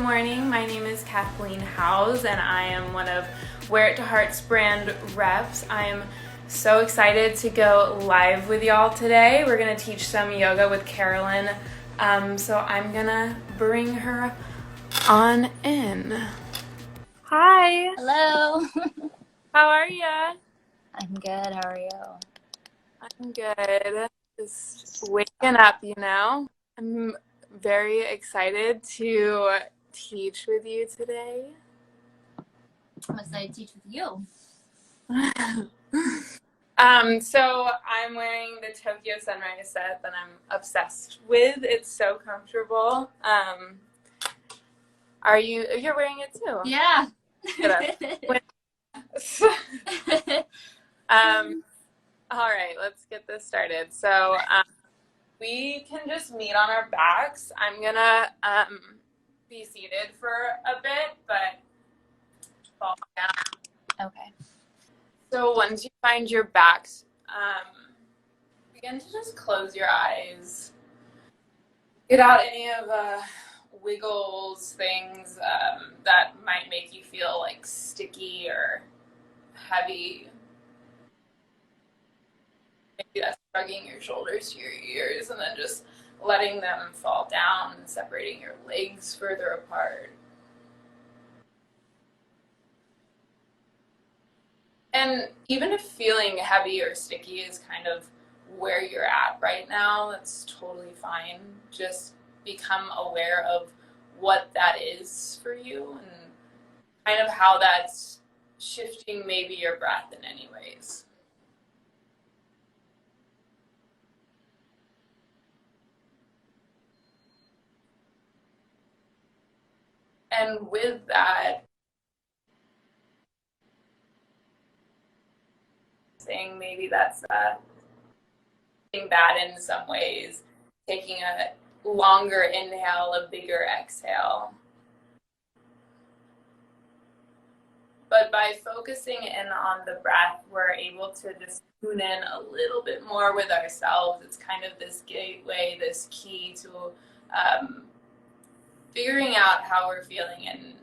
morning. My name is Kathleen Howes, and I am one of Wear It to Heart's brand reps. I am so excited to go live with y'all today. We're going to teach some yoga with Carolynne, so I'm going to bring her on in. Hi. Hello. How are ya? I'm good. How are you? I'm good. Just waking up, you know. I'm very excited to teach with you today. I'm excited to teach with you. So I'm wearing the Tokyo Sunrise set that I'm obsessed with. It's so comfortable. You're wearing it too? Yeah. All right, let's get this started. So we can just meet on our backs. I'm gonna be seated for a bit, but fall down. Okay. So once you find your backs, begin to just close your eyes. Get out any of wiggles, things that might make you feel like sticky or heavy. Maybe that's shrugging your shoulders to your ears and then just letting them fall down and separating your legs further apart. And even if feeling heavy or sticky is kind of where you're at right now, that's totally fine. Just become aware of what that is for you and kind of how that's shifting maybe your breath in any ways. And with that, saying maybe that's something bad in some ways, taking a longer inhale, a bigger exhale. But by focusing in on the breath, we're able to just tune in a little bit more with ourselves. It's kind of this gateway, this key to figuring out how we're feeling in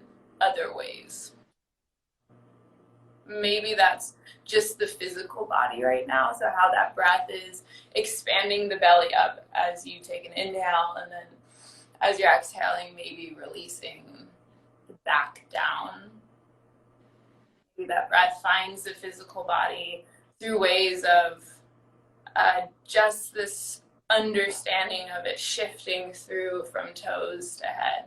other ways. Maybe that's just the physical body right now, so how that breath is expanding the belly up as you take an inhale, and then as you're exhaling, maybe releasing back down. Maybe that breath finds the physical body through ways of just this understanding of it shifting through from toes to head.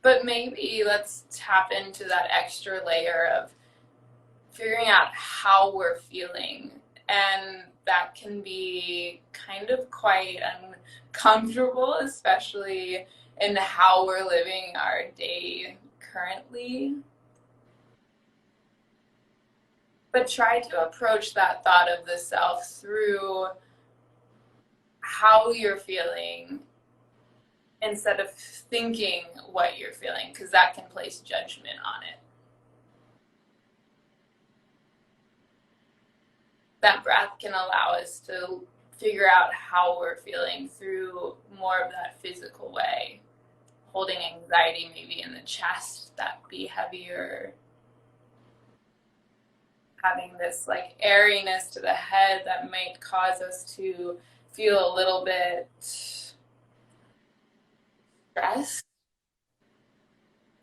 But maybe let's tap into that extra layer of figuring out how we're feeling. And that can be kind of quite uncomfortable, especially in how we're living our day currently. But try to approach that thought of the self through how you're feeling instead of thinking what you're feeling, because that can place judgment on it. That breath can allow us to figure out how we're feeling through more of that physical way. Holding anxiety maybe in the chest, that be heavier. Having this like airiness to the head that might cause us to feel a little bit stressed.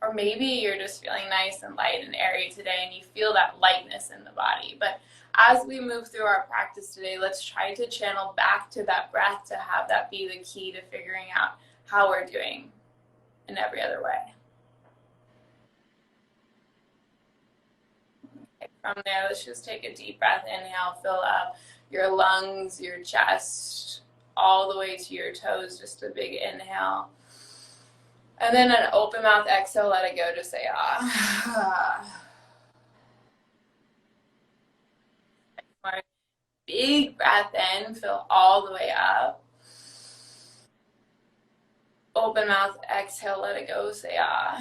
Or maybe you're just feeling nice and light and airy today and you feel that lightness in the body. But as we move through our practice today, let's try to channel back to that breath to have that be the key to figuring out how we're doing in every other way. Okay, from there, let's just take a deep breath. Inhale, fill up your lungs, your chest, all the way to your toes. Just a big inhale. And then an open mouth exhale, let it go, just say ah. More big breath in, fill all the way up. Open mouth exhale, let it go, say ah.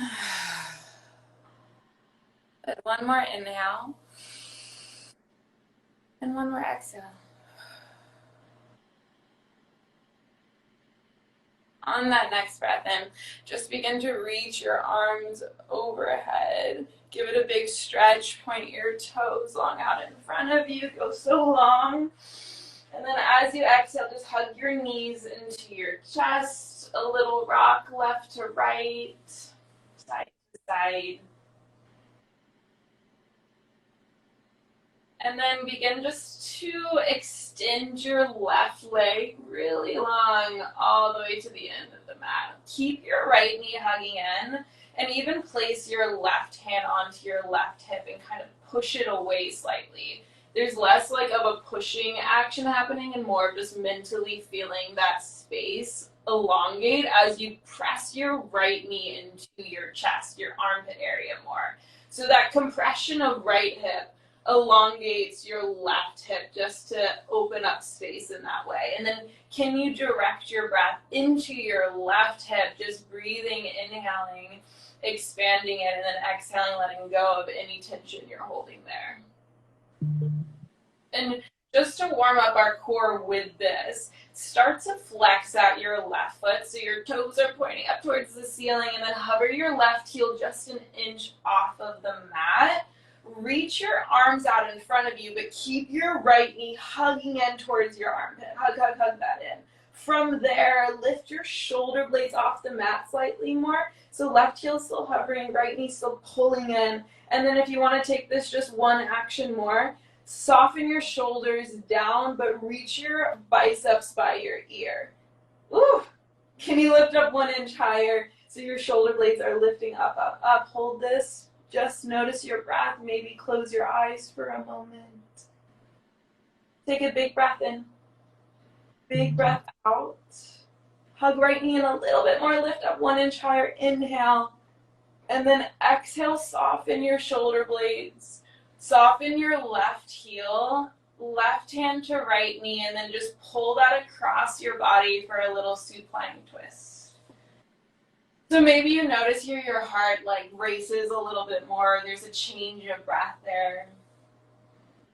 Good. One more inhale. And one more exhale. On that next breath in, just begin to reach your arms overhead. Give it a big stretch. Point your toes long out in front of you. Go so long. And then as you exhale, just hug your knees into your chest. A little rock left to right, side to side. And then begin just to extend your left leg really long all the way to the end of the mat. Keep your right knee hugging in, and even place your left hand onto your left hip and kind of push it away slightly. There's less like of a pushing action happening and more of just mentally feeling that space elongate as you press your right knee into your chest, your armpit area more. So that compression of right hip elongates your left hip just to open up space in that way. And then can you direct your breath into your left hip, just breathing, inhaling, expanding it, and then exhaling, letting go of any tension you're holding there. And just to warm up our core with this, start to flex out your left foot so your toes are pointing up towards the ceiling, and then hover your left heel just an inch off of the mat. Reach your arms out in front of you, but keep your right knee hugging in towards your armpit. Hug, hug, hug that in. From there, lift your shoulder blades off the mat slightly more. So left heel still hovering, right knee still pulling in. And then if you want to take this just one action more, soften your shoulders down, but reach your biceps by your ear. Ooh! Can you lift up 1 inch higher so your shoulder blades are lifting up, up, up? Hold this. Just notice your breath. Maybe close your eyes for a moment. Take a big breath in. Big breath out. Hug right knee in a little bit more. Lift up 1 inch higher. Inhale. And then exhale, soften your shoulder blades. Soften your left heel. Left hand to right knee. And then just pull that across your body for a little supine twist. So maybe you notice here your heart like races a little bit more. There's a change of breath there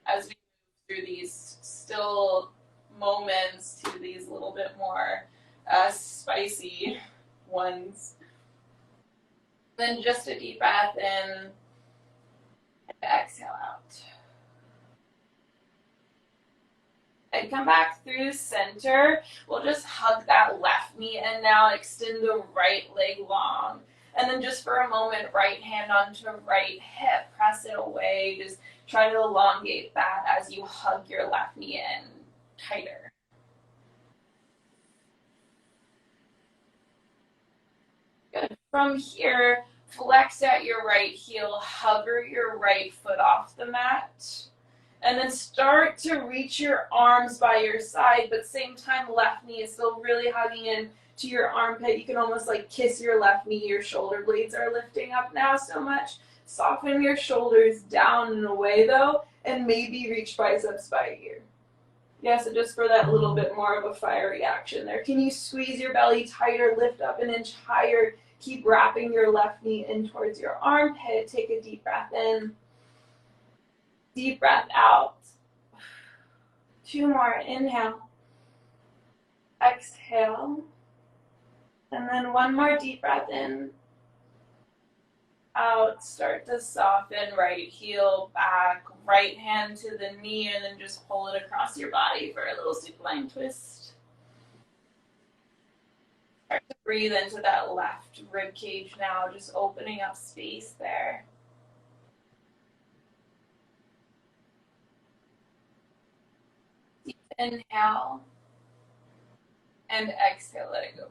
as we move through these still moments to these little bit more spicy ones. Then just a deep breath in and exhale out. And come back through center. We'll just hug that left knee and now extend the right leg long. And then just for a moment, right hand onto right hip. Press it away. Just try to elongate that as you hug your left knee in tighter. Good. From here, flex at your right heel. Hover your right foot off the mat. And then start to reach your arms by your side, but same time left knee is still really hugging in to your armpit. You can almost like kiss your left knee. Your shoulder blades are lifting up now so much. Soften your shoulders down and away though, and maybe reach biceps by ear. Yeah, so just for that little bit more of a fiery action there. Can you squeeze your belly tighter, lift up an inch higher, keep wrapping your left knee in towards your armpit. Take a deep breath in. Deep breath out. 2 more. Inhale. Exhale. And then 1 more deep breath in. Out. Start to soften. Right heel back. Right hand to the knee. And then just pull it across your body for a little supine twist. Start to breathe into that left rib cage now. Just opening up space there. Inhale and exhale, let it go.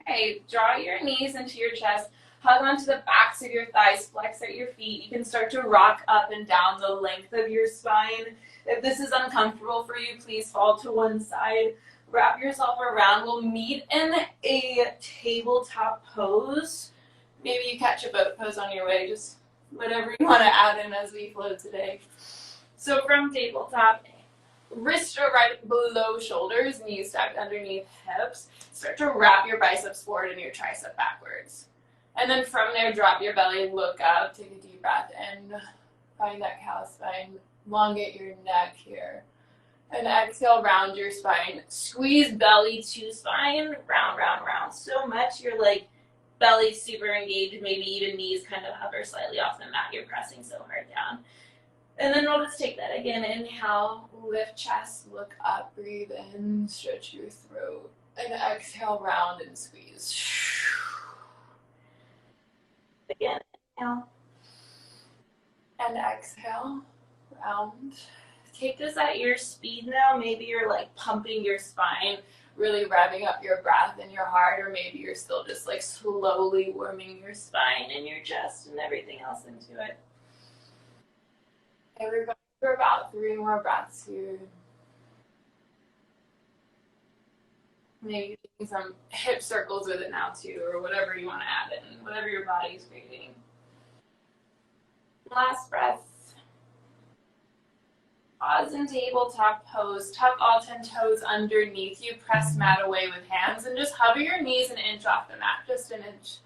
Okay, draw your knees into your chest, hug onto the backs of your thighs, flex at your feet. You can start to rock up and down the length of your spine. If this is uncomfortable for you, please fall to one side. Wrap yourself around. We'll meet in a tabletop pose. Maybe you catch a boat pose on your way, just whatever you want to add in as we flow today. So from tabletop, wrists are right below shoulders, knees stacked underneath hips. Start to wrap your biceps forward and your tricep backwards. And then from there, drop your belly, look up, take a deep breath, and find that cow spine. Elongate your neck here. And exhale, round your spine. Squeeze belly to spine, round, round, round. So much you're like belly super engaged, maybe even knees kind of hover slightly off the mat. You're pressing so hard down. And then we'll just take that again. Inhale, lift chest, look up, breathe in, stretch your throat. And exhale, round and squeeze. Again, inhale. And exhale, round. Take this at your speed now. Maybe you're like pumping your spine, really revving up your breath and your heart, or maybe you're still just like slowly warming your spine and your chest and everything else into it. Okay, we're going for about 3 more breaths here. Maybe doing some hip circles with it now too, or whatever you want to add in, whatever your body's craving. Last breath. Pause in tabletop pose. Tuck all 10 toes underneath you. Press mat away with hands and just hover your knees an inch off the mat, just an inch.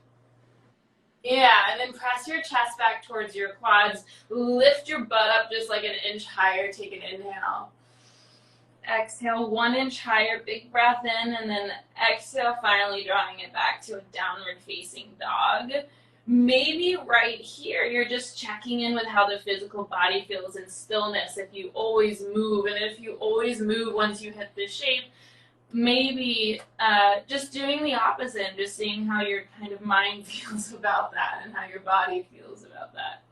Yeah, and then press your chest back towards your quads. Lift your butt up just like an inch higher. Take an inhale. Exhale, 1 inch higher. Big breath in, and then exhale, finally drawing it back to a downward facing dog. Maybe right here, you're just checking in with how the physical body feels in stillness. If you always move, and if you always move once you hit this shape, maybe just doing the opposite, just seeing how your kind of mind feels about that and how your body feels about that.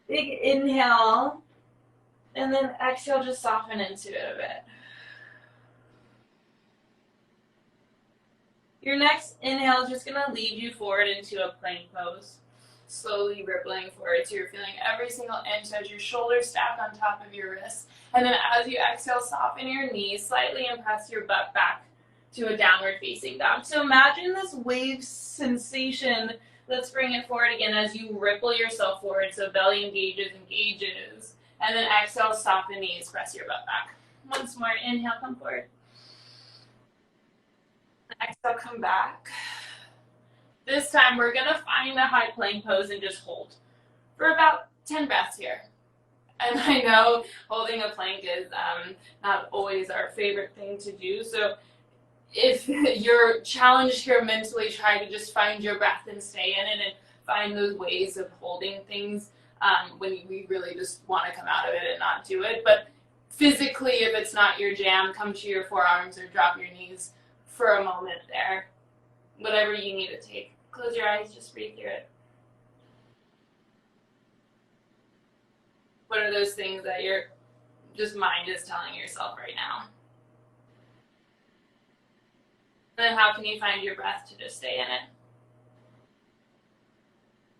Big inhale, and then exhale, just soften into it a bit. Your next inhale is just going to lead you forward into a plank pose, slowly rippling forward. So you're feeling every single inch as your shoulders stack on top of your wrists. And then as you exhale, soften your knees slightly and press your butt back to a downward facing dog. So imagine this wave sensation. Let's bring it forward again as you ripple yourself forward. So belly engages. And then exhale, soften knees, press your butt back. Once more, inhale, come forward. Exhale, come back. This time we're going to find a high plank pose and just hold for about 10 breaths here. And I know holding a plank is not always our favorite thing to do. So if you're challenged here mentally, try to just find your breath and stay in it and find those ways of holding things when we really just want to come out of it and not do it. But physically, if it's not your jam, come to your forearms or drop your knees for a moment there. Whatever you need to take. Close your eyes, just breathe through it. What are those things that your just mind is telling yourself right now? And then how can you find your breath to just stay in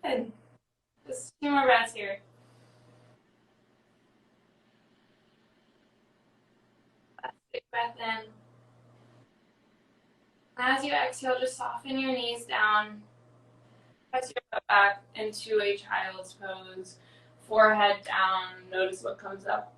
it? Good. Just 2 more breaths here. Big breath in. As you exhale, just soften your knees down. Press your butt back into a child's pose. Forehead down. Notice what comes up.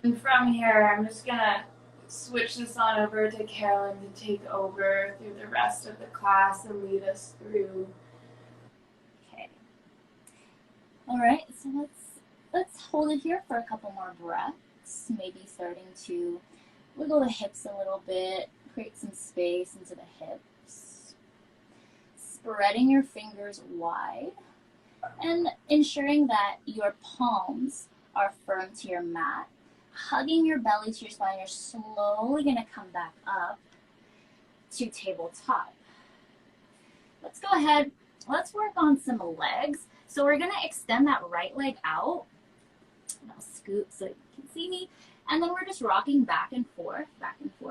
Then from here, I'm just going to switch this on over to Carolynne to take over through the rest of the class and lead us through. Okay. All right, so let's hold it here for a couple more breaths. Maybe starting to wiggle the hips a little bit, create some space into the hips. Spreading your fingers wide and ensuring that your palms are firm to your mat. Hugging your belly to your spine, you're slowly going to come back up to tabletop. Let's go ahead. Let's work on some legs. So we're going to extend that right leg out. And I'll scoot so you can see me. And then we're just rocking back and forth.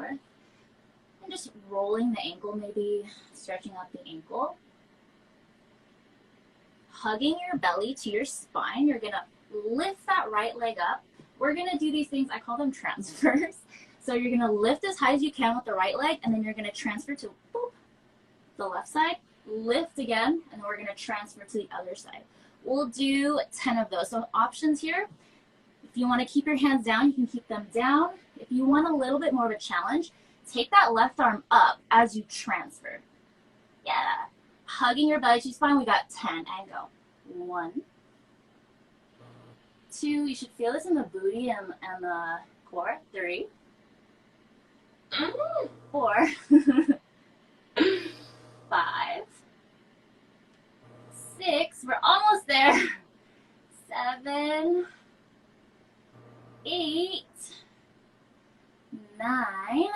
And just rolling the ankle, maybe stretching out the ankle. hugging your belly to your spine. You're gonna lift that right leg up. We're gonna do these things, I call them transfers. So you're gonna lift as high as you can with the right leg, and then you're gonna transfer to boop, the left side, lift again, and then we're gonna transfer to the other side. We'll do 10 of those. So options here, if you wanna keep your hands down, you can keep them down. If you want a little bit more of a challenge, take that left arm up as you transfer. Yeah. Hugging your belly to your spine, we got 10, and go. 1, 2, you should feel this in the booty and the core. 3, 4, 5, 6, we're almost there. 7, 8, 9,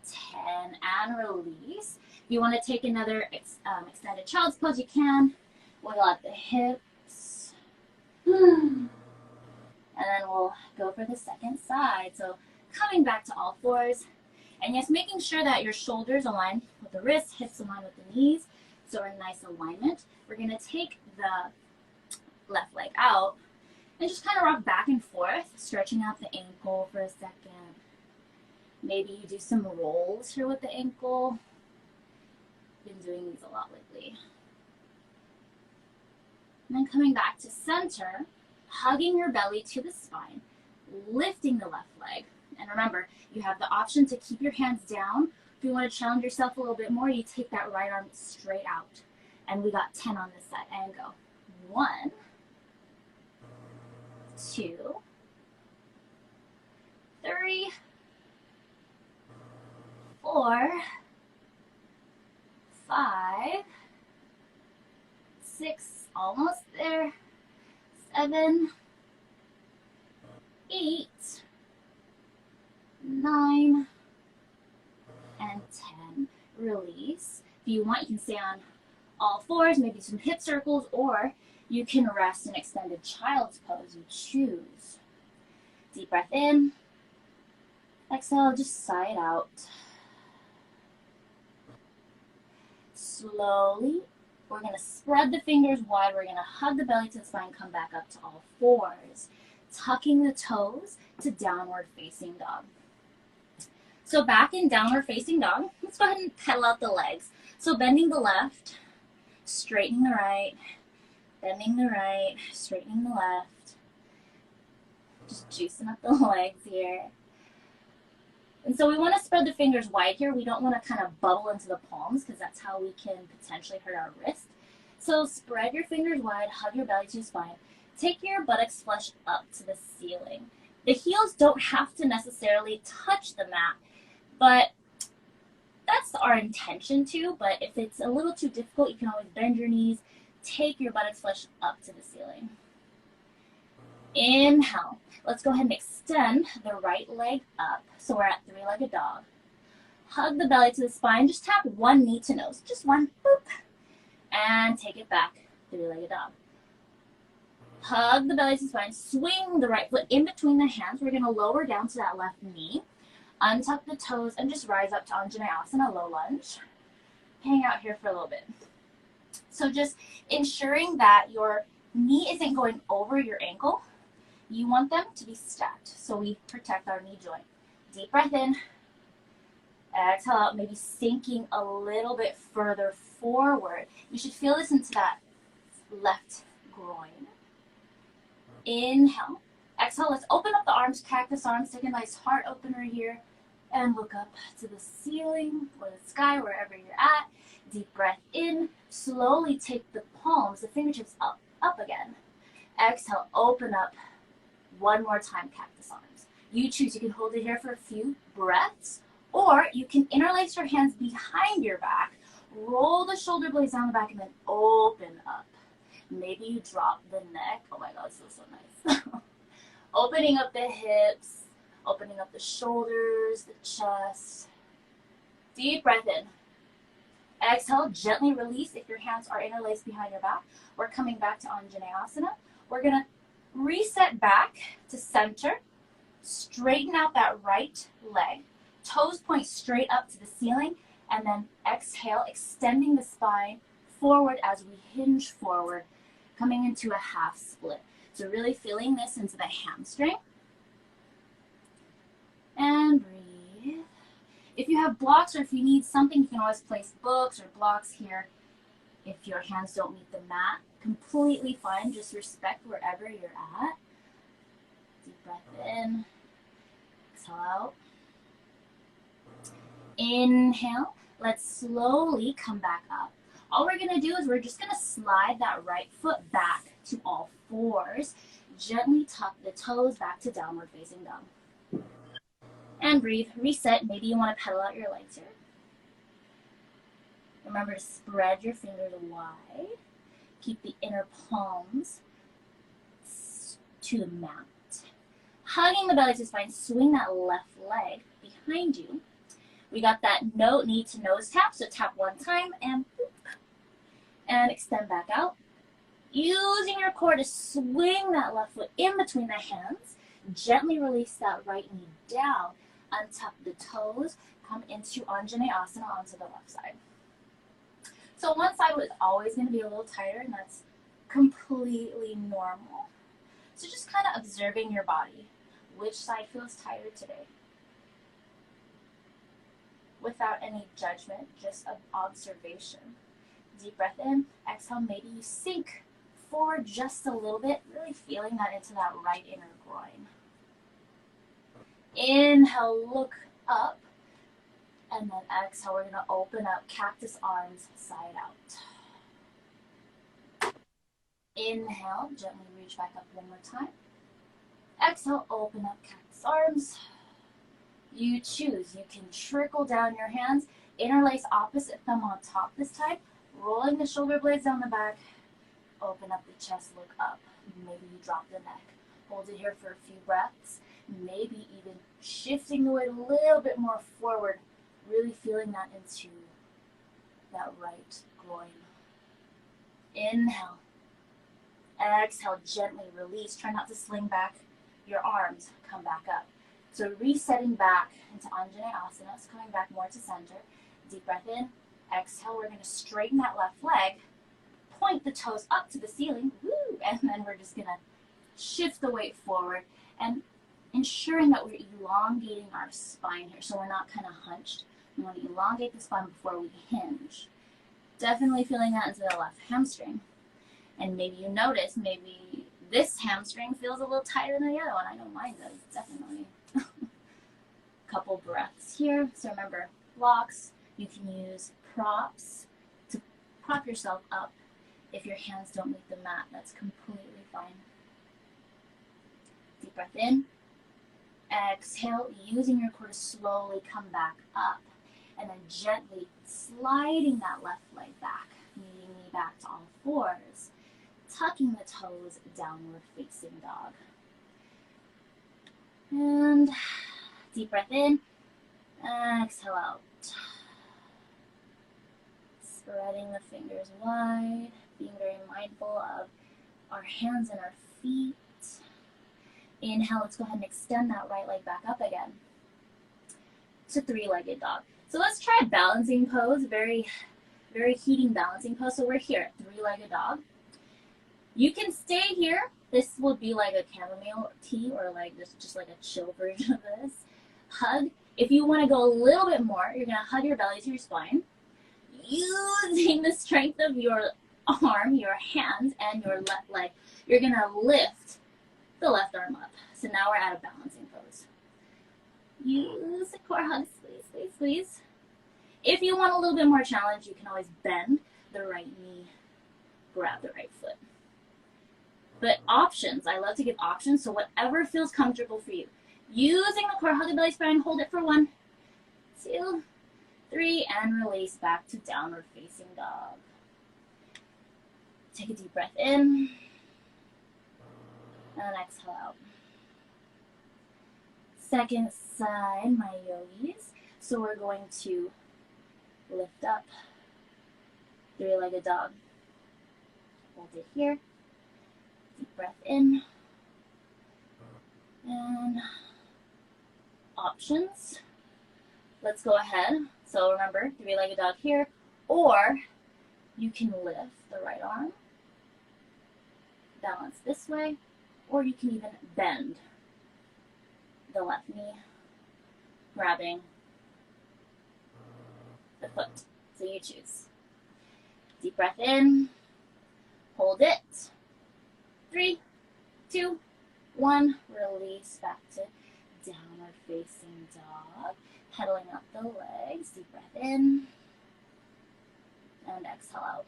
10, and release. If you want to take another extended child's pose, you can. Wiggle out the hips. And then we'll go for the second side. So coming back to all fours. And yes, making sure that your shoulders align with the wrists, hips align with the knees. So we're in nice alignment. We're going to take the left leg out and just kind of rock back and forth, stretching out the ankle for a second. Maybe you do some rolls here with the ankle. Been doing these a lot lately. And then coming back to center, hugging your belly to the spine, lifting the left leg. And remember, you have the option to keep your hands down. If you want to challenge yourself a little bit more, you take that right arm straight out. And we got 10 on this side. And go. 1, 2, 3, 4, 5, 6, almost there, 7, 8, 9, and 10. Release. If you want, you can stay on all fours, maybe some hip circles, or you can rest in extended child's pose. You choose. Deep breath in. Exhale, just sigh it out. Slowly, we're going to spread the fingers wide. We're going to hug the belly to the spine, come back up to all fours. Tucking the toes to downward facing dog. So back in downward facing dog, let's go ahead and pedal out the legs. So bending the left, straightening the right, bending the right, straightening the left. Just juicing up the legs here. And so we want to spread the fingers wide here. We don't want to kind of bubble into the palms because that's how we can potentially hurt our wrist. So spread your fingers wide, hug your belly to your spine. Take your buttocks flush up to the ceiling. The heels don't have to necessarily touch the mat, but that's our intention to. But if it's a little too difficult, you can always bend your knees. Take your buttocks flush up to the ceiling. Inhale. Let's go ahead and extend the right leg up. So we're at three-legged dog. Hug the belly to the spine. Just tap one knee to nose. Just one. Boop. And take it back. Three-legged dog. Hug the belly to the spine. Swing the right foot in between the hands. We're going to lower down to that left knee. Untuck the toes and just rise up to Anjaneyasana, low lunge. Hang out here for a little bit. So just ensuring that your knee isn't going over your ankle. You want them to be stacked, so we protect our knee joint. Deep breath in. Exhale out, maybe sinking a little bit further forward. You should feel this into that left groin. Inhale. Exhale, let's open up the arms, cactus arms. Take a nice heart opener here. And look up to the ceiling or the sky, wherever you're at. Deep breath in. Slowly take the palms, the fingertips up again. Exhale, open up. One more time, cactus arms. You choose. You can hold it here for a few breaths, or you can interlace your hands behind your back, roll the shoulder blades down the back, and then open up. Maybe you drop the neck. Oh my God, this feels so nice. Opening up the hips, opening up the shoulders, the chest. Deep breath in. Exhale, gently release if your hands are interlaced behind your back. We're coming back to Anjaneyasana. We're going to reset back to center. Straighten out that right leg. Toes point straight up to the ceiling. And then exhale, extending the spine forward as we hinge forward, coming into a half split. So really feeling this into the hamstring. And breathe. If you have blocks or if you need something, you can always place books or blocks here. If your hands don't meet the mat, completely fine. Just respect wherever you're at. Deep breath in. Exhale out. Inhale. Let's slowly come back up. All we're going to do is we're just going to slide that right foot back to all fours. Gently tuck the toes back to downward facing dog. And breathe. Reset. Maybe you want to pedal out your legs here. Remember to spread your fingers wide. Keep the inner palms to the mat. Hugging the belly to the spine. Swing that left leg behind you. We got that knee to nose tap. So tap one time and boop. And extend back out. Using your core to swing that left foot in between the hands. Gently release that right knee down. Untuck the toes. Come into Anjaneyasana onto the left side. So one side was always going to be a little tighter, and that's completely normal. So just kind of observing your body. Which side feels tighter today? Without any judgment, just observation. Deep breath in. Exhale, maybe you sink forward just a little bit, really feeling that into that right inner groin. Inhale, look up. And then exhale, we're going to open up cactus arms side out. Inhale, gently reach back up one more time. Exhale, open up cactus arms. You choose. You can trickle down your hands. Interlace opposite thumb on top this time. Rolling the shoulder blades down the back. Open up the chest, look up. Maybe you drop the neck. Hold it here for a few breaths. Maybe even shifting the weight a little bit more forward. Really feeling that into that right groin. Inhale. Exhale, gently release. Try not to sling back your arms. Come back up. So resetting back into Anjaneyasana. So coming back more to center. Deep breath in. Exhale, we're going to straighten that left leg. Point the toes up to the ceiling. Woo! And then we're just going to shift the weight forward. And ensuring that we're elongating our spine here. So we're not kind of hunched. We want to elongate the spine before we hinge. Definitely feeling that into the left hamstring. And maybe you notice, maybe this hamstring feels a little tighter than the other one. I know mine does, definitely. Couple breaths here. So remember, blocks. You can use props to prop yourself up. If your hands don't meet the mat, that's completely fine. Deep breath in. Exhale, using your core to slowly come back up. And then gently sliding that left leg back, meeting me back to all fours, tucking the toes, downward facing dog. And deep breath in, exhale out. Spreading the fingers wide, being very mindful of our hands and our feet. Inhale, let's go ahead and extend that right leg back up again to three-legged dog. So let's try balancing pose, very, very heating balancing pose. So we're here at three-legged dog. You can stay here. This would be like a chamomile tea or like this, just like a chill version of this. Hug. If you want to go a little bit more, you're going to hug your belly to your spine. Using the strength of your arm, your hands, and your left leg, you're going to lift the left arm up. So now we're at a balancing pose. Use the core hug, squeeze, squeeze, squeeze. If you want a little bit more challenge, you can always bend the right knee, grab the right foot. But options, I love to give options, so whatever feels comfortable for you. Using the core, hug the belly spine, hold it for 1, 2, 3, and release back to downward facing dog. Take a deep breath in, and exhale out. Second side, my yogis. So we're going to lift up, three-legged dog. Hold it here. Deep breath in. And options. Let's go ahead. So remember, three-legged dog here. Or You can lift the right arm, balance this way, or you can even bend the left knee, grabbing the foot. So you choose. Deep breath in, hold it. 3, 2, 1. Release back to downward facing dog. Pedaling up the legs. Deep breath in. And exhale out.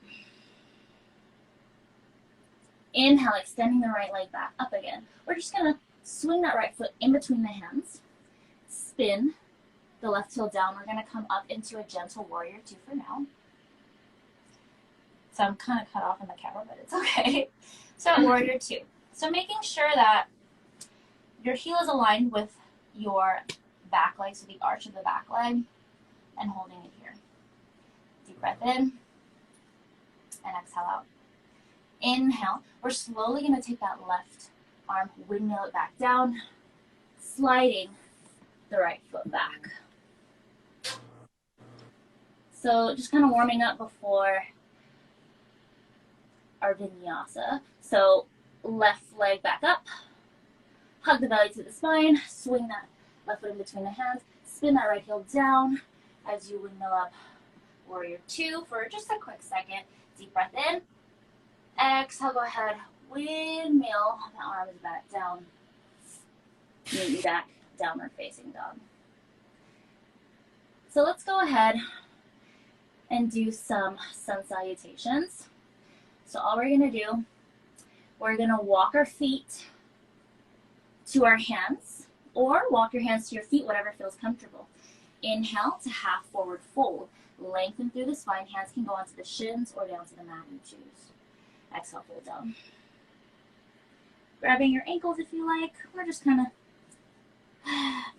Inhale, extending the right leg back up again. We're just going to swing that right foot in between the hands. Spin the left heel down. We're going to come up into a gentle warrior 2 for now. So I'm kind of cut off in the camera, but it's okay. So warrior 2. So making sure that your heel is aligned with your back leg, so the arch of the back leg, and holding it here. Deep breath in, and exhale out. Inhale. We're slowly going to take that left arm, windmill it back down, sliding the right foot back. So just kind of warming up before our vinyasa. So left leg back up, hug the belly to the spine, swing that left foot in between the hands, spin that right heel down as you windmill up warrior 2 for just a quick second. Deep breath in. Exhale, go ahead, windmill, the arms back down, meet me back, downward facing dog. So let's go ahead and do some sun salutations. So all we're gonna do, we're gonna walk our feet to our hands, or walk your hands to your feet, whatever feels comfortable. Inhale to half forward fold. Lengthen through the spine, hands can go onto the shins or down to the mat, you choose. Exhale, fold down. Grabbing your ankles if you like, or just kind of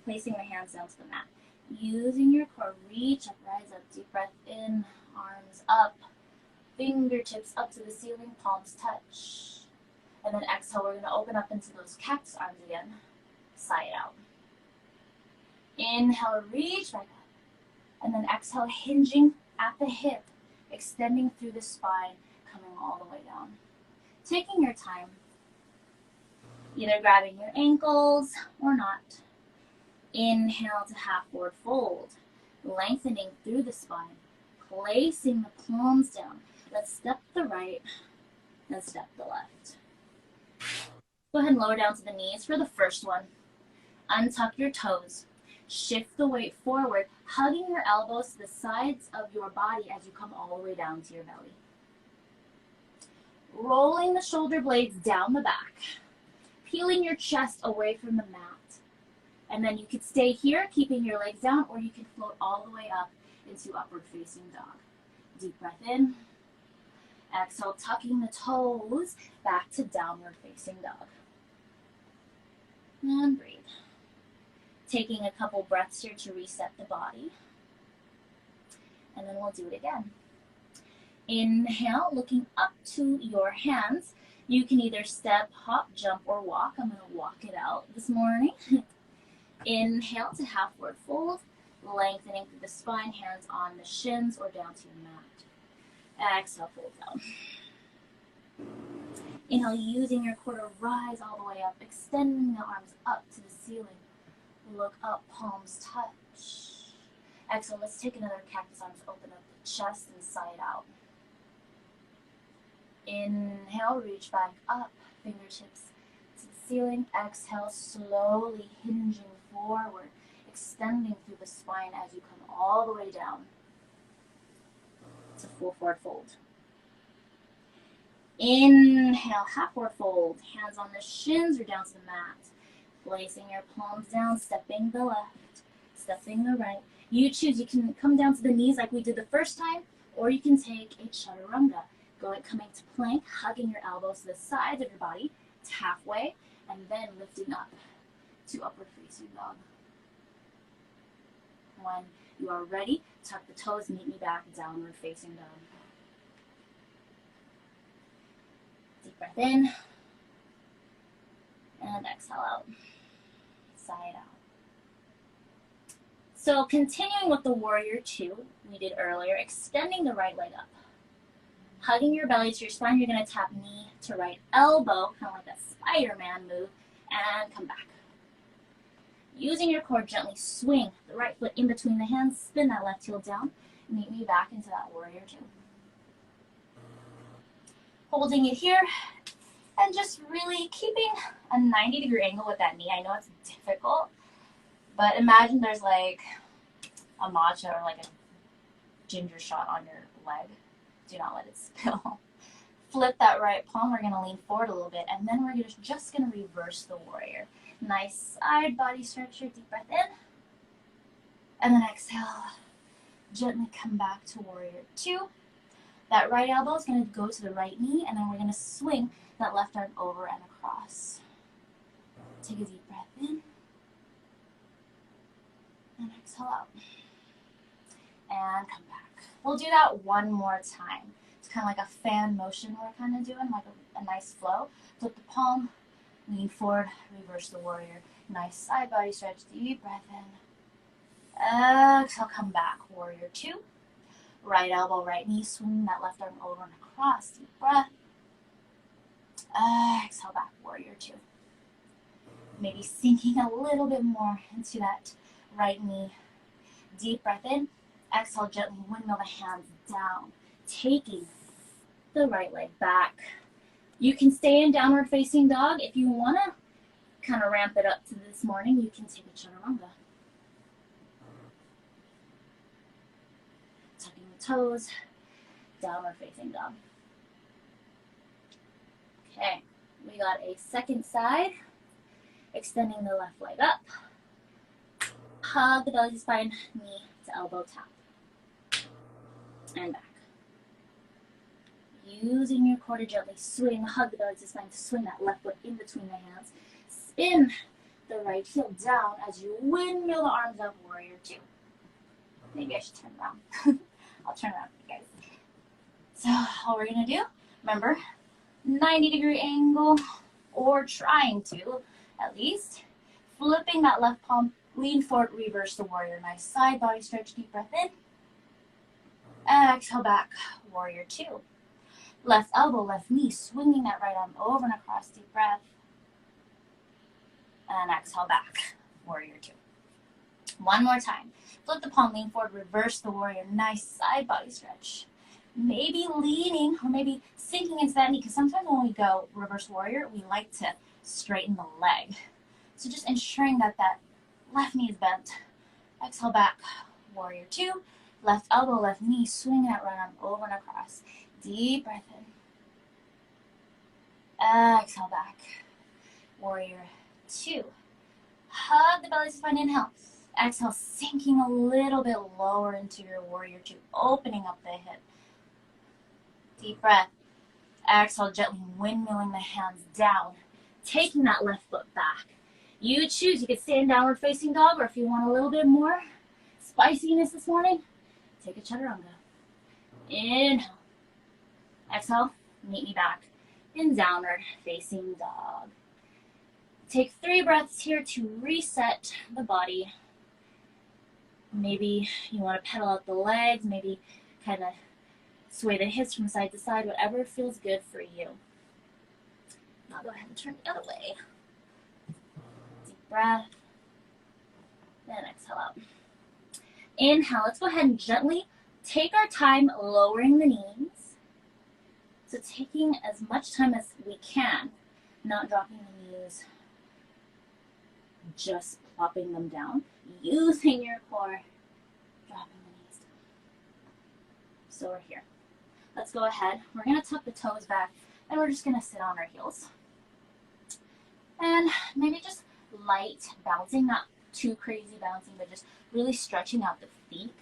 placing the hands down to the mat. Using your core, reach up, rise up, deep breath in, arms up, fingertips up to the ceiling, palms touch. And then exhale, we're going to open up into those cactus arms again, side out. Inhale, reach back up. And then exhale, hinging at the hip, extending through the spine, coming all the way down. Taking your time, either grabbing your ankles or not. Inhale to half forward fold, lengthening through the spine, placing the palms down. Let's step the right and step the left. Go ahead and lower down to the knees for the first one. Untuck your toes. Shift the weight forward, hugging your elbows to the sides of your body as you come all the way down to your belly. Rolling the shoulder blades down the back, peeling your chest away from the mat. And then you could stay here, keeping your legs down, or you can float all the way up into upward facing dog. Deep breath in. Exhale, tucking the toes back to downward facing dog. And breathe. Taking a couple breaths here to reset the body. And then we'll do it again. Inhale, looking up to your hands. You can either step, hop, jump, or walk. I'm going to walk it out this morning. Inhale to half forward fold, lengthening through the spine, hands on the shins or down to your mat. Exhale, fold down. Inhale, using your core to rise all the way up, extending the arms up to the ceiling. Look up, palms touch. Exhale, let's take another cactus arms, open up the chest and side out. Inhale, reach back up, fingertips to the ceiling. Exhale, slowly hinging forward, extending through the spine as you come all the way down to full forward fold. Inhale, half forward fold, hands on the shins or down to the mat. Placing your palms down, stepping the left, stepping the right. You choose, you can come down to the knees like we did the first time, or you can take a chaturanga. Coming to plank, hugging your elbows to the sides of your body, to halfway, and then lifting up to upward facing dog. When you are ready, tuck the toes, meet me back, downward facing dog. Deep breath in, and exhale out, side out. So continuing with the warrior 2 we did earlier, extending the right leg up. Hugging your belly to your spine, you're going to tap knee to right elbow, kind of like that Spider-Man move, and come back. Using your core, gently swing the right foot in between the hands, spin that left heel down, meet me back into that warrior two. Holding it here, and just really keeping a 90-degree angle with that knee. I know it's difficult, but imagine there's like a matcha or like a ginger shot on your leg. Do not let it spill. Flip that right palm. We're going to lean forward a little bit, and then we're just going to reverse the warrior. Nice side body stretcher. Deep breath in, and then exhale. Gently come back to warrior two. That right elbow is going to go to the right knee, and then we're going to swing that left arm over and across. Take a deep breath in, and exhale out. And come back. We'll do that one more time. It's kind of like a fan motion we're kind of doing, like a nice flow. Flip the palm, lean forward, reverse the warrior. Nice side body stretch, deep breath in. Exhale, come back, warrior two. Right elbow, right knee, swing that left arm over and across, deep breath. Exhale back, warrior two. Maybe sinking a little bit more into that right knee. Deep breath in. Exhale, gently windmill the hands down, taking the right leg back. You can stay in downward facing dog. If you want to kind of ramp it up to this morning, you can take a chaturanga. Tucking the toes, downward facing dog. Okay, we got a second side. Extending the left leg up. Hug the belly to spine, knee to elbow tap. And back. Using your core to gently swing, hug the belly to spine to swing that left foot in between the hands. Spin the right heel down as you windmill the arms up, warrior two. Maybe I should turn around. I'll turn around for you guys. So all we're gonna do, remember, 90-degree angle, or trying to, at least. Flipping that left palm, lean forward, reverse the warrior. Nice side body stretch, deep breath in. Exhale back, warrior two. Left elbow, left knee, swinging that right arm over and across, deep breath. And exhale back, warrior two. One more time. Flip the palm, lean forward, reverse the warrior. Nice side body stretch. Maybe leaning or maybe sinking into that knee, because sometimes when we go reverse warrior, we like to straighten the leg. So just ensuring that that left knee is bent. Exhale back, warrior two. Left elbow, left knee, swing that right arm over and across. Deep breath in. Exhale back. Warrior two. Hug the belly to spine, inhale. Exhale, sinking a little bit lower into your warrior two, opening up the hip. Deep breath. Exhale, gently windmilling the hands down, taking that left foot back. You choose. You can stay in downward facing dog, or if you want a little bit more spiciness this morning, take a chaturanga. Inhale. Exhale, meet me back in downward facing dog. Take 3 breaths here to reset the body. Maybe you want to pedal out the legs, maybe kind of sway the hips from side to side, whatever feels good for you. Now go ahead and turn the other way. Deep breath. Then exhale out. Inhale. Let's go ahead and gently take our time lowering the knees. So taking as much time as we can, not dropping the knees, just plopping them down, using your core, dropping the knees down. So we're here. Let's go ahead. We're going to tuck the toes back, and we're just going to sit on our heels. And maybe just light bouncing, not too crazy bouncing, but just really stretching out the feet.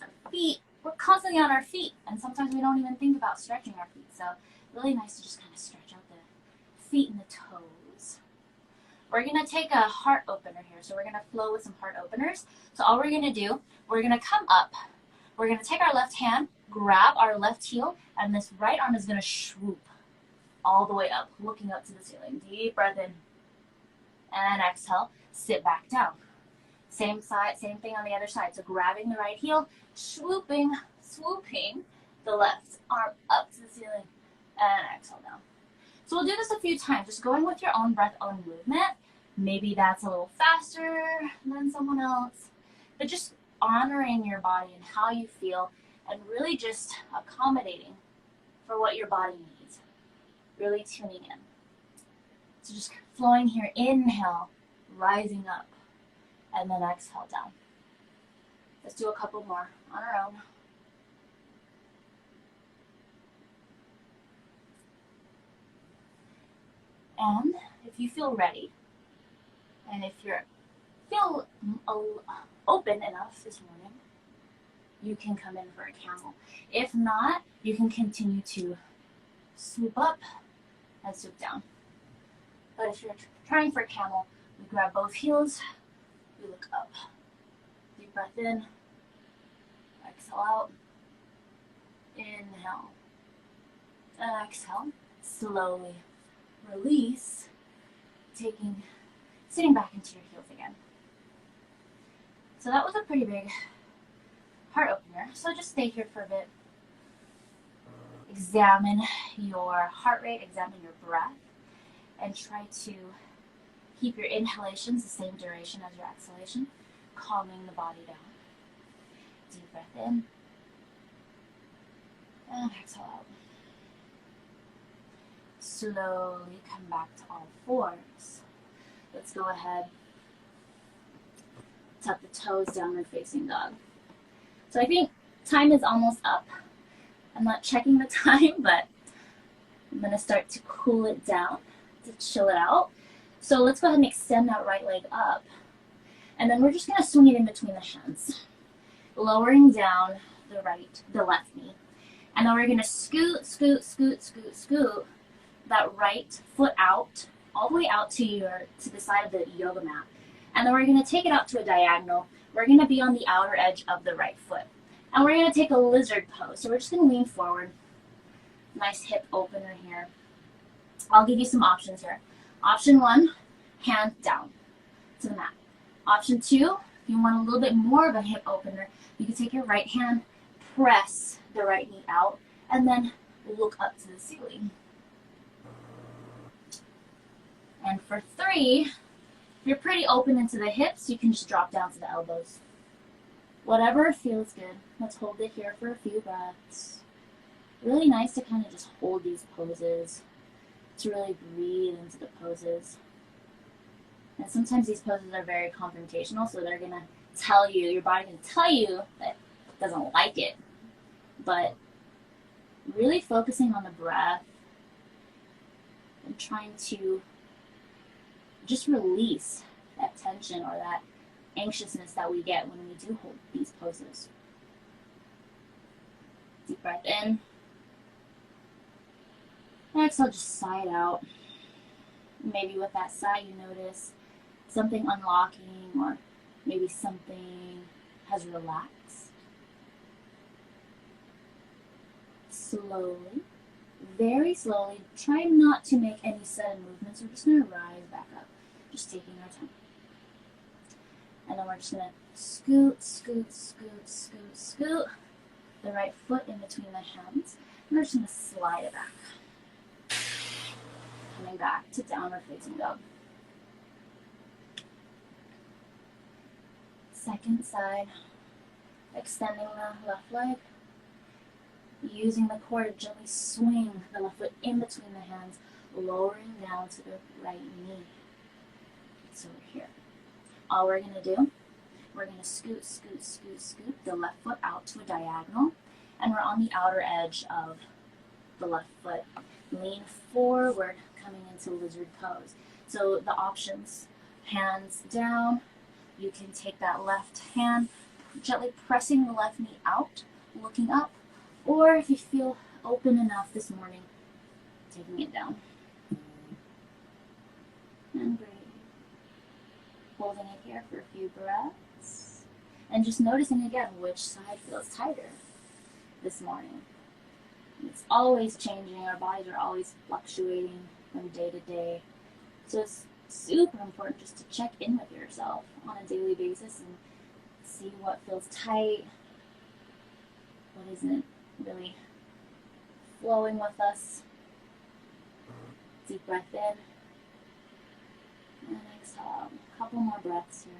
Our feet, we're constantly on our feet, and sometimes we don't even think about stretching our feet. So really nice to just kind of stretch out the feet and the toes. We're going to take a heart opener here. So we're going to flow with some heart openers. So all we're going to do, we're going to come up. We're going to take our left hand, grab our left heel, and this right arm is going to swoop all the way up, looking up to the ceiling. Deep breath in. And exhale, sit back down. Same side, same thing on the other side. So grabbing the right heel, swooping the left arm up to the ceiling, and exhale down. So we'll do this a few times, just going with your own breath, own movement. Maybe that's a little faster than someone else, but just honoring your body and how you feel, and really just accommodating for what your body needs. Really tuning in. So just flowing here, inhale, rising up, and then exhale down. Let's do a couple more on our own. And if you feel ready, and if you feel open enough this morning, you can come in for a camel. If not, you can continue to swoop up and swoop down. But if you're trying for a camel, we grab both heels, we look up. Deep breath in, exhale out, inhale, exhale, slowly release, sitting back into your heels again. So that was a pretty big heart opener. So just stay here for a bit. Examine your heart rate, examine your breath, and try to keep your inhalations the same duration as your exhalation, calming the body down. Deep breath in, and exhale out. Slowly come back to all fours. Let's go ahead, tuck the toes, downward facing dog. So I think time is almost up. I'm not checking the time, but I'm gonna start to cool it down, to chill it out. So let's go ahead and extend that right leg up. And then we're just gonna swing it in between the hands, lowering down the left knee. And then we're gonna scoot that right foot out, all the way out to the side of the yoga mat. And then we're gonna take it out to a diagonal. We're gonna be on the outer edge of the right foot. And we're gonna take a lizard pose. So we're just gonna lean forward. Nice hip opener here. I'll give you some options here. Option 1, hand down to the mat. Option 2, if you want a little bit more of a hip opener, you can take your right hand, press the right knee out, and then look up to the ceiling. And for 3, if you're pretty open into the hips, you can just drop down to the elbows. Whatever feels good. Let's hold it here for a few breaths. Really nice to kind of just hold these poses, to really breathe into the poses. And sometimes these poses are very confrontational, so they're gonna tell you, your body can tell you that it doesn't like it. But really focusing on the breath and trying to just release that tension or that anxiousness that we get when we do hold these poses. Deep breath in. Exhale, just sigh it out. Maybe with that sigh you notice something unlocking, or maybe something has relaxed. Slowly, very slowly, try not to make any sudden movements. We're just going to rise back up, just taking our time. And then we're just going to scoot the right foot in between the hands. And we're just going to slide it back. Coming back to downward facing dog. Second side, extending the left leg. Using the core to gently swing the left foot in between the hands, lowering down to the right knee. So we're here. All we're going to do, we're going to scoot the left foot out to a diagonal, and we're on the outer edge of the left foot. Lean forward, coming into lizard pose. So the options, hands down, you can take that left hand, gently pressing the left knee out, looking up, or if you feel open enough this morning, taking it down. And breathe. Holding it here for a few breaths. And just noticing again which side feels tighter this morning. It's always changing. Our bodies are always fluctuating from day to day. So it's super important just to check in with yourself on a daily basis and see what feels tight, what isn't really flowing with us. Deep breath in. And exhale. A couple more breaths here.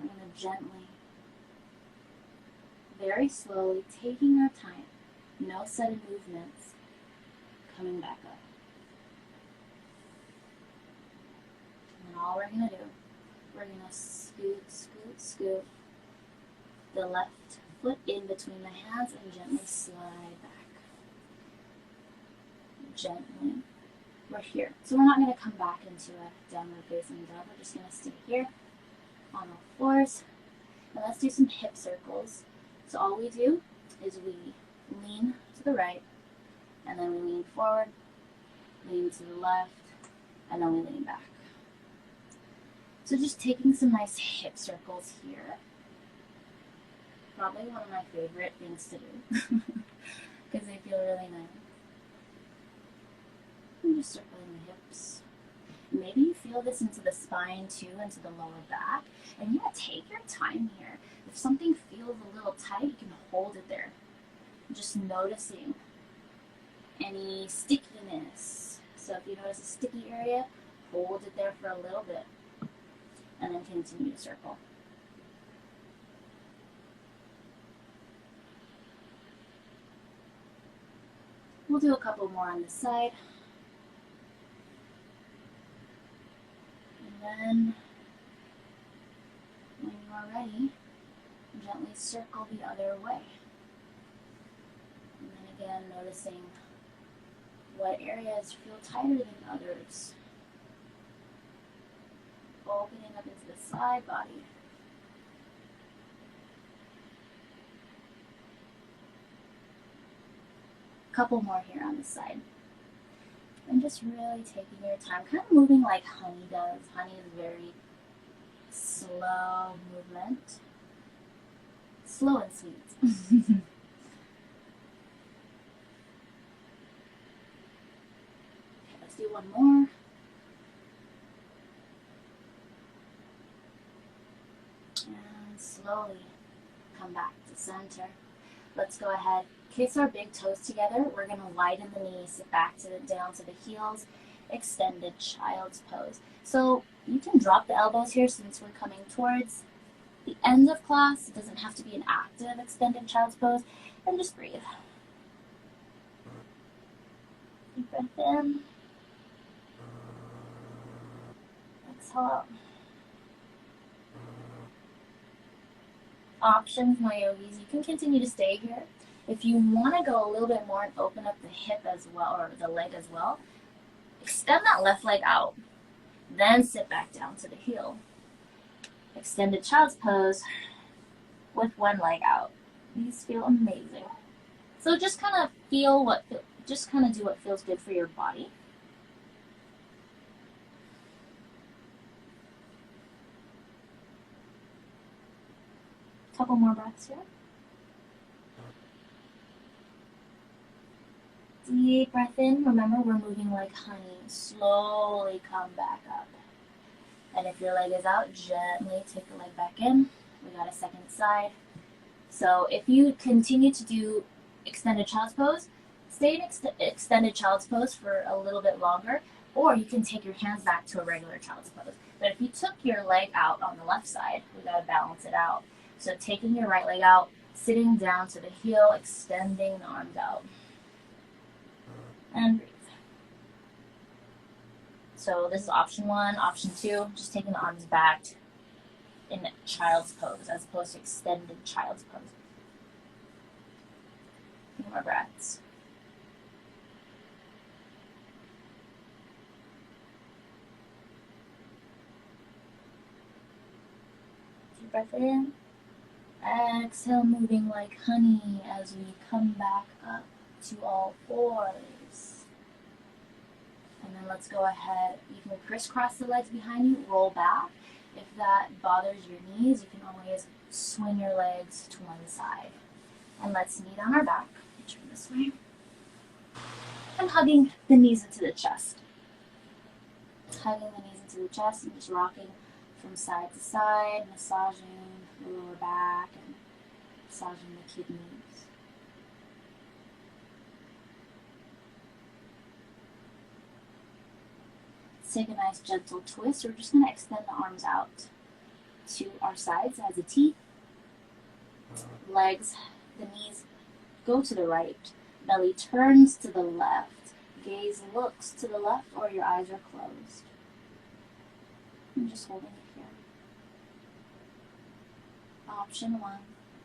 We're going to gently, very slowly, taking our time, no sudden movements, coming back up. And all we're going to do, we're going to scoot, scoot, scoot the left foot in between the hands and gently slide back. Gently. We're here. So we're not going to come back into a downward facing dog. We're just going to stay here on all fours. And let's do some hip circles. So all we do is we lean to the right, and then we lean forward, lean to the left, and then we lean back. So just taking some nice hip circles here. Probably one of my favorite things to do because they feel really nice. I'm just circling the hips. Maybe you feel this into the spine too, into the lower back. And yeah, take your time here. If something feels a little tight, you can hold it there. Just noticing any stickiness. So if you notice a sticky area, hold it there for a little bit. And then continue to circle. We'll do a couple more on this side. And then, when you are ready, gently circle the other way. And then again, noticing what areas feel tighter than others. Opening up into the side body. Couple more here on this side. And just really taking your time, kind of moving like honey does. Honey is very slow movement. Slow and sweet. Okay, let's do one more. And slowly come back to center. Let's go ahead, kiss our big toes together. We're going to widen the knees, sit back down to the heels, extended child's pose. So you can drop the elbows here since we're coming towards the end of class. It doesn't have to be an active extended child's pose. And just breathe. Deep breath in. Exhale out. Options, my yogis, you can continue to stay here. If you want to go a little bit more and open up the hip as well, or the leg as well, extend that left leg out. Then sit back down to the heel. Extended child's pose with one leg out. These feel amazing. So just kind of do what feels good for your body. Couple more breaths here. Deep breath in. Remember, we're moving like honey. Slowly come back up. And if your leg is out, gently take the leg back in. We got a second side. So if you continue to do extended child's pose, stay in extended child's pose for a little bit longer, or you can take your hands back to a regular child's pose. But if you took your leg out on the left side, we got to balance it out. So taking your right leg out, sitting down to the heel, extending the arms out. And breathe. So this is option 1. Option 2, just taking the arms back in child's pose as opposed to extended child's pose. A few more breaths. Deep breath in. Exhale, moving like honey as we come back up to all fours. And then let's go ahead. You can crisscross the legs behind you, roll back. If that bothers your knees, you can always swing your legs to one side. And let's knee on our back. Turn this way. And hugging the knees into the chest. Hugging the knees into the chest and just rocking from side to side, massaging the lower back and massaging the kidneys. Let's take a nice gentle twist. We're just going to extend the arms out to our sides as a T. Legs, the knees go to the right. Belly turns to the left. Gaze looks to the left, or your eyes are closed. I'm just holding it here. Option 1.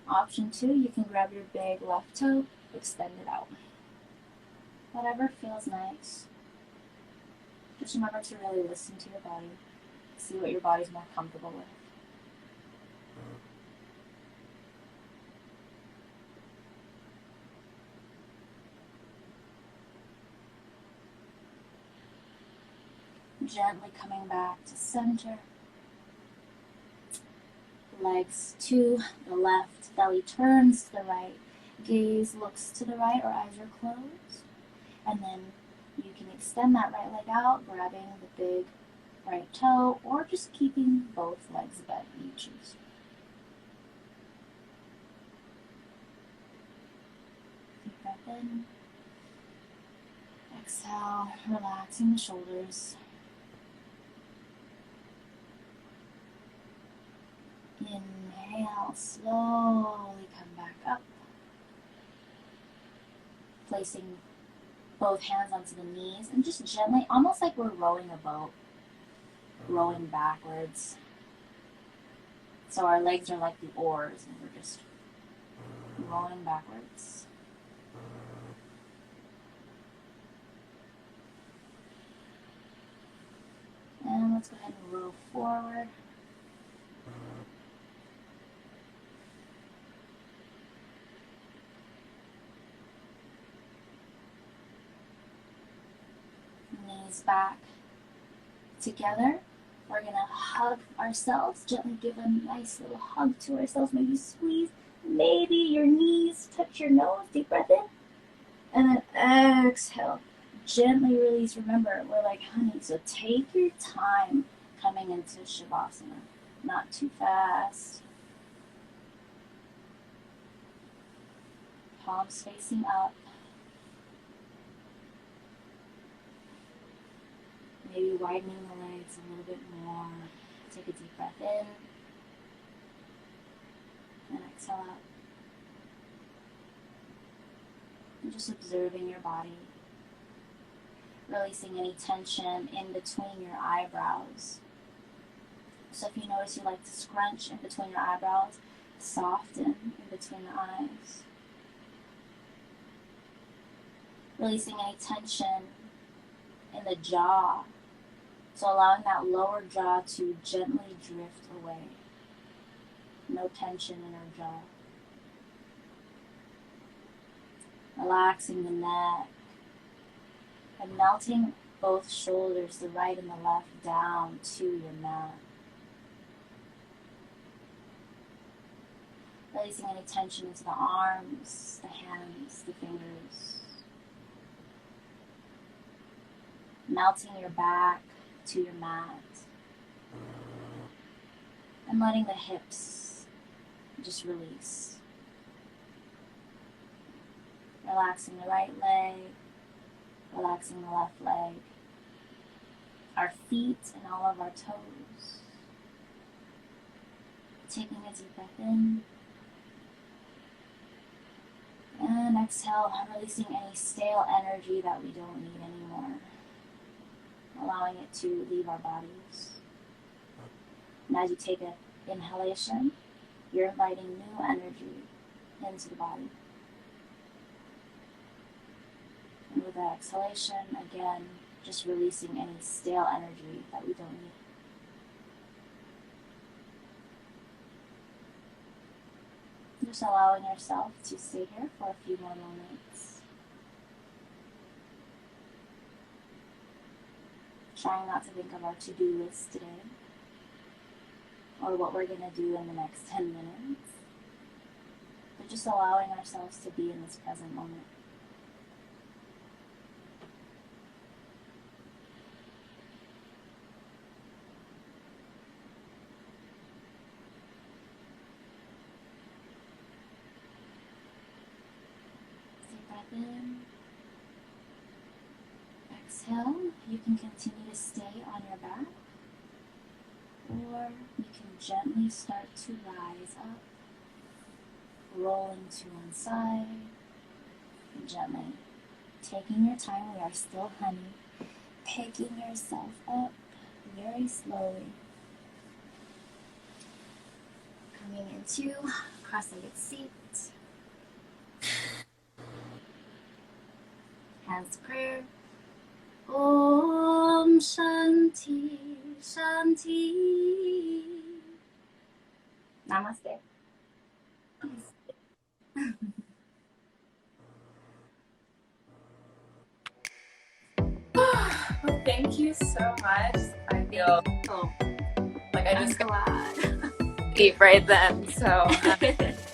Option 2, you can grab your big left toe, extend it out. Whatever feels nice. Just remember to really listen to your body. See what your body's more comfortable with. Gently coming back to center. Legs to the left, belly turns to the right, gaze looks to the right or eyes are closed. And then you can extend that right leg out, grabbing the big right toe, or just keeping both legs bent, you choose. Deep breath in. Exhale, relaxing the shoulders. Inhale, slowly come back up. Placing both hands onto the knees and just gently, almost like we're rowing a boat, rowing backwards. So our legs are like the oars and we're just rowing backwards. And let's go ahead and row forward. Knees back together. We're going to hug ourselves, gently give a nice little hug to ourselves, maybe squeeze, maybe your knees touch your nose, deep breath in, and then exhale, gently release. Remember, we're like honey, so take your time coming into Shavasana, not too fast. Palms facing up. Maybe widening the legs a little bit more. Take a deep breath in. And exhale out. And just observing your body. Releasing any tension in between your eyebrows. So if you notice you like to scrunch in between your eyebrows, soften in between the eyes. Releasing any tension in the jaw. So allowing that lower jaw to gently drift away. No tension in our jaw. Relaxing the neck. And melting both shoulders, the right and the left, down to your mat. Releasing any tension into the arms, the hands, the fingers. Melting your back to your mat. And letting the hips just release. Relaxing the right leg, relaxing the left leg, our feet and all of our toes. Taking a deep breath in. And exhale, releasing any stale energy that we don't need anymore. Allowing it to leave our bodies. And as you take an inhalation, you're inviting new energy into the body. And with the exhalation, again, just releasing any stale energy that we don't need. Just allowing ourselves to stay here for a few more moments. Trying not to think of our to-do list today or what we're going to do in the next 10 minutes. But just allowing ourselves to be in this present moment. exhale, you can continue to stay on your back, or you can gently start to rise up, rolling to one side, and gently taking your time. We are still honey, picking yourself up very slowly. Coming into cross-legged seat. Hands to prayer. Om Shanti Shanti. Namaste. Well, thank you so much. I feel like I just got deep right then. So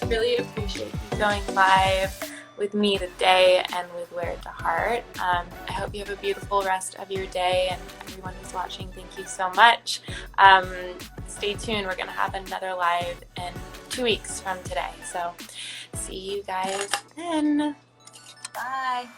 really appreciate you going live with me today and with Wear to Heart. I hope you have a beautiful rest of your day, and everyone who's watching, thank you so much. Stay tuned. We're going to have another live in 2 weeks from today. So see you guys then. Bye.